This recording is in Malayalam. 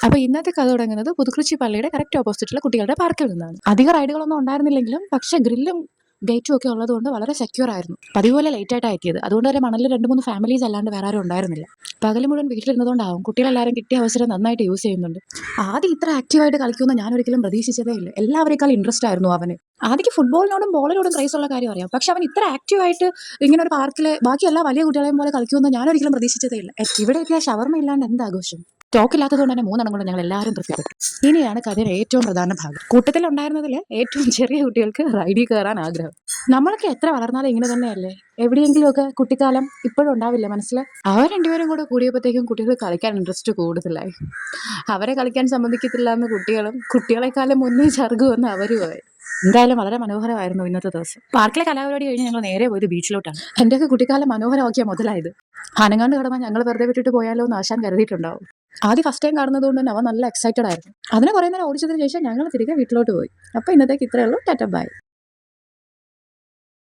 അപ്പോൾ ഇന്നത്തെ കഥ തുടങ്ങുന്നത് പുതുക്കുറിച്ചി പള്ളിയുടെ കറക്റ്റ് ഓപ്പോസിറ്റുള്ള കുട്ടികളുടെ പാർക്കിൽ നിന്നാണ്. അധികം റൈഡുകളൊന്നും ഉണ്ടായിരുന്നില്ലെങ്കിലും പക്ഷേ ഗ്രില്ലും ഗേറ്റും ഒക്കെ ഉള്ളതുകൊണ്ട് വളരെ സെക്യൂർ ആയിരുന്നു. പതിപോലെ ലേറ്റ് ആയിട്ടാണ് എത്തിയത്. അതുകൊണ്ട് തന്നെ മണലിൽ 2-3 ഫാമിലീസ് അല്ലാണ്ട് വേറെ ആരും ഉണ്ടായിരുന്നില്ല. പകൽ മുഴുവൻ വീട്ടിലിരുന്നതുകൊണ്ടാവും കുട്ടികളെല്ലാവരും കിട്ടിയ അവസരം നന്നായിട്ട് യൂസ് ചെയ്യുന്നുണ്ട്. ആദ്യം ഇത്ര ആക്റ്റീവായിട്ട് കളിക്കുമെന്ന് ഞാൻ ഒരിക്കലും പ്രതീക്ഷിച്ചതേ ഇല്ല. എല്ലാവരേക്കാൾ ഇൻട്രസ്റ്റ് ആയിരുന്നു അവന്. ആദ്യക്ക് ഫുട്ബോളിനോടും ബോളിനോടും ക്രൈസ് ഉള്ള കാര്യം അറിയാം. പക്ഷെ അവൻ ഇത്ര ആക്റ്റീവായിട്ട് ഇങ്ങനെ ഒരു പാർക്കിൽ ബാക്കി എല്ലാ വലിയ കുട്ടികളെയും പോലെ കളിക്കുമെന്ന് ഞാൻ ഒരിക്കലും പ്രതീക്ഷിച്ചതേ ഇല്ല. ഇവിടെ എത്തിയ ഷവർമ ഇല്ലാണ്ട് എന്ത് ആഘോഷം. സ്റ്റോക്ക് ഇല്ലാത്തതുകൊണ്ട് തന്നെ 3 കൊണ്ട് ഞങ്ങൾ എല്ലാവരും തൃപ്തിപ്പെട്ടു. ഇനിയാണ് കഥയുടെ ഏറ്റവും പ്രധാന ഭാഗം. കൂട്ടത്തിലുണ്ടായിരുന്നതിൽ ഏറ്റവും ചെറിയ കുട്ടികൾക്ക് റൈഡിൽ കയറാൻ ആഗ്രഹം. നമ്മളൊക്കെ എത്ര വളർന്നാലും ഇങ്ങനെ തന്നെയല്ലേ. എവിടെയെങ്കിലുമൊക്കെ കുട്ടിക്കാലം ഇപ്പോഴും ഉണ്ടാവില്ല മനസ്സിൽ. അവർ രണ്ടുപേരും കൂടെ കൂടിയപ്പോഴത്തേക്കും കുട്ടികൾ കളിക്കാൻ ഇൻട്രസ്റ്റ് കൂടുതലായി. അവരെ കളിക്കാൻ സമ്മതിക്കത്തില്ല എന്ന് കുട്ടികളെക്കാളും മുന്നേ ചറുകുമെന്ന് അവരുമായി. എന്തായാലും വളരെ മനോഹരമായിരുന്നു ഇന്നത്തെ ദിവസം. പാർക്കിലെ കലാപരിപാടി കഴിഞ്ഞ് ഞങ്ങൾ നേരെ പോയത് ബീച്ചിലോട്ടാണ്. എൻ്റെയൊക്കെ കുട്ടിക്കാലം മനോഹരമാക്കിയ മുതലായത്. അനങ്ങാണ്ട് കിടന്നാൽ ഞങ്ങൾ വെറുതെ വിട്ടിട്ട് പോയാലോ എന്ന് ആശാൻ കരുതിയിട്ടുണ്ടാവും. ആദ്യം ഫസ്റ്റ് ടൈം കാണുന്നതുകൊണ്ട് തന്നെ അവൻ നല്ല എക്സൈറ്റഡ് ആയിരുന്നു. അതിനെ കുറേ നേരം ഓടിച്ചതിന് ശേഷം ഞങ്ങൾ തിരികെ വീട്ടിലോട്ട് പോയി. അപ്പോൾ ഇന്നത്തേക്ക് ഇത്രയേ ഉള്ളൂ. ടാറ്റ ബൈ.